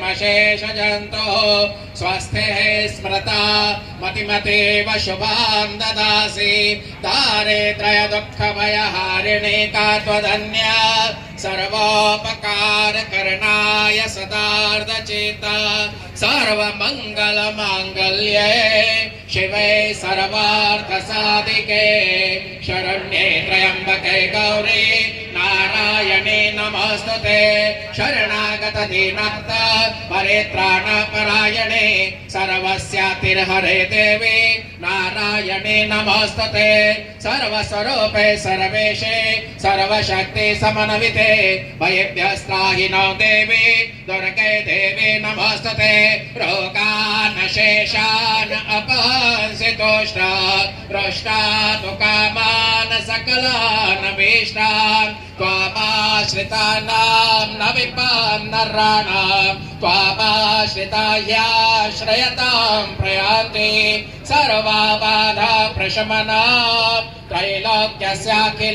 मशेषजन्तुः स्वस्थेः स्मृता मतिमतीव शुभां ददासि दारिद्र्यदुःखभयहारिणी का त्वदन्या सर्वोपकारकरणाय सदार्धचेता सर्वमङ्गलमाङ्गल्ये शिवे सर्वार्थसाधिके शरण्ये त्र्यम्बके गौरी नारायणे नमोस्तुते शरणागत दीनार्थ परित्राणपरायणे सर्वस्यातिर्हरे देवी नारायणे नमोस्तुते सर्वस्वरूपे सर्वेशे सर्वशक्ति समन्विते भयेभ्यस्त्राहि नो देवी दुर्गे देवी नमोस्तुते रोगान् शेषान् अपहंसि तुष्टान् पृष्टान् कामान् सकलान् भीष्टान् त्वामाश्रितानां न विपन्नराणां त्वामाश्रितायाश्रयतां प्रयान्ति सर्वा बाधा प्रशमना त्रैलोक्यस्याखिल